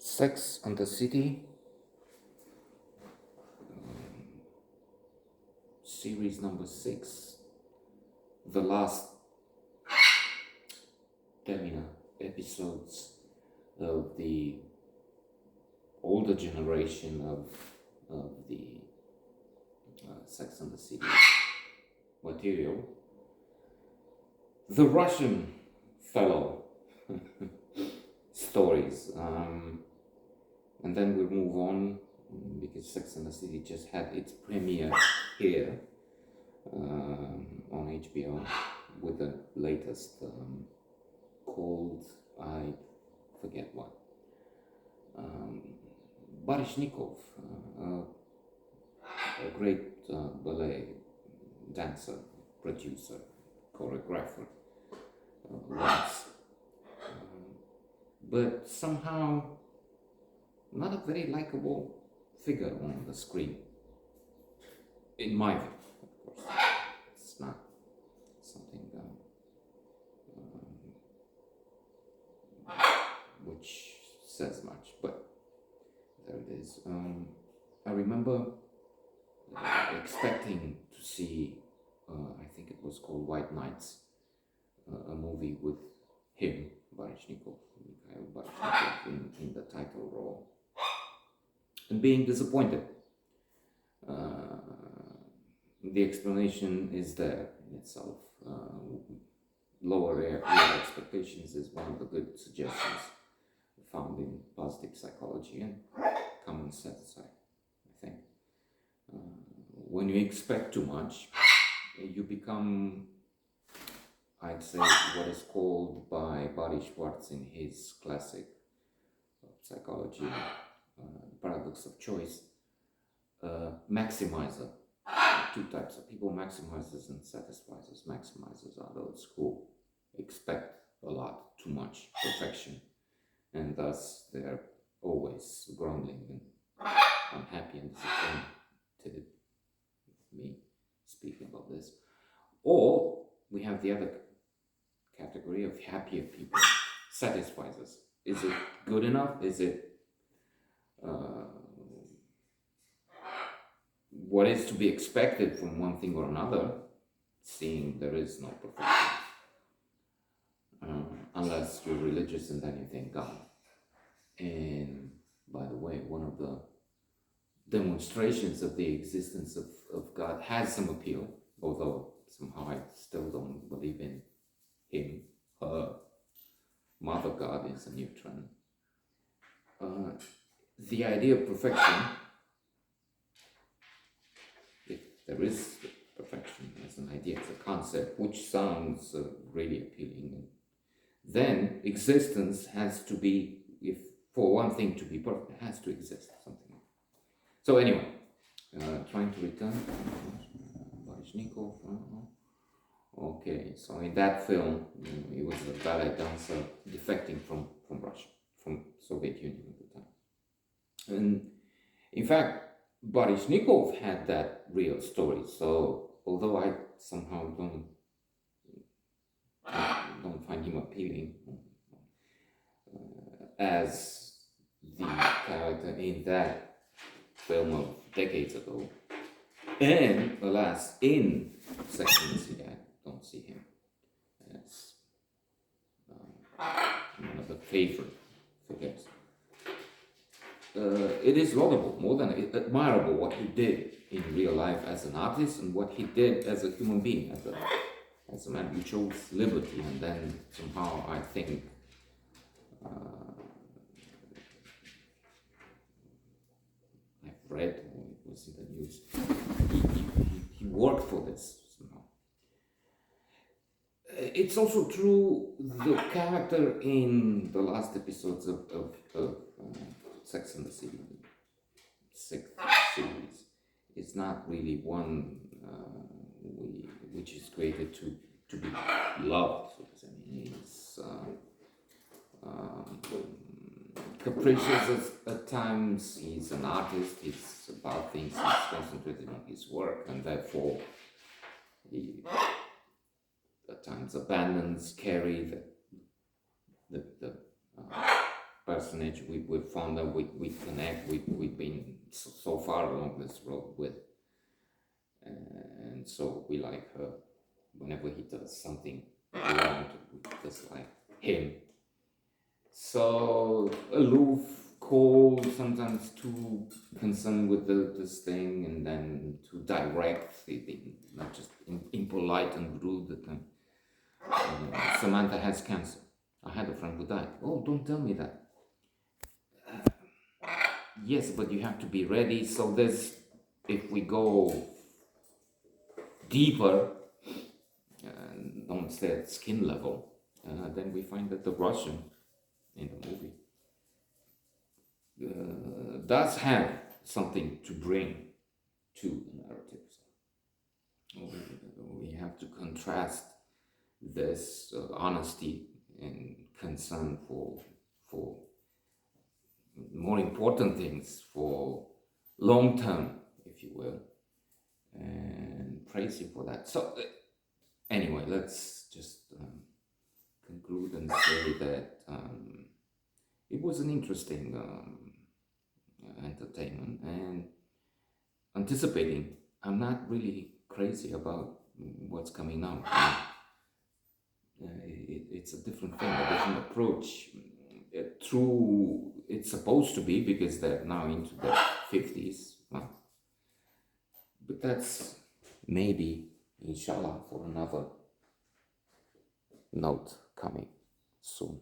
Sex and the City, series number 6, the last episodes of the older generation of the Sex and the City material. The Russian fellow stories, and then we'll move on because Sex and the City just had its premiere here on HBO with the latest called, I forget what, Baryshnikov, a great ballet dancer, producer, choreographer, was, but somehow not a very likable figure on the screen, in my view. Of course, it's not something which says much, but there it is. I remember expecting to see, I think it was called White Nights, a movie with him, Baryshnikov, Mikhail Baryshnikov, in the title role, and being disappointed. The explanation is there in itself. Lower real expectations is one of the good suggestions found in positive psychology and common sense, I think. When you expect too much, you become, I'd say, what is called by Barry Schwartz in his classic psychology, paradox of choice, maximizer. Two types of people, maximizers and satisficers. Maximizers are those who expect a lot, too much perfection, and thus they're always grumbling and unhappy and disappointed. Me speaking about this. Or we have the other category of happier people, satisficers. Is it good enough? Is it what is to be expected from one thing or another, seeing there is no perfection, unless you're religious and then you thank God. And by the way, one of the demonstrations of the existence of God has some appeal, although somehow I still don't believe in him. Her mother God is a neutron. The idea of perfection, if there is perfection as an idea, as a concept, which sounds really appealing, then existence has to be, if for one thing to be perfect, it has to exist, something. So anyway, trying to return to Baryshnikov. Okay, so in that film, he was a ballet dancer defecting from Russia, from Soviet Union at the time. And in fact, Baryshnikov had that real story. So although I somehow don't find him appealing as the character in that film of decades ago, and alas, in Sex and the City, I don't see him as one of the favorite figures. It is laudable, more than admirable, what he did in real life as an artist and what he did as a human being, as a man who chose liberty. And then somehow I think I've read, or it was in the news, he worked for this somehow. It's also true, the character in the last episodes of Sex and the City, 6th series, is not really one which is created to be loved. So I mean, he's capricious at times. He's an artist. He's about things. He's concentrated on his work, and therefore he at times abandons Carrie, the personage we found that we connect, we've been so far along this road with, and so we like her. Whenever he does something wrong, we dislike him. So aloof, cold, sometimes too concerned with this thing, and then too direct, not just impolite and rude. Samantha has cancer. I had a friend who died. Oh, don't tell me that. Yes, but you have to be ready. So if we go deeper, don't stay at skin level, then we find that the Russian in the movie does have something to bring to the narrative. We have to contrast this honesty and concern for more important things, for long term, if you will, and praise him for that. So anyway, let's just conclude and say that it was an interesting entertainment, and anticipating. I'm not really crazy about what's coming out. It's a different thing, a different approach. True, it's supposed to be because they're now into their 50s. Well, but that's maybe, inshallah, for another note coming soon.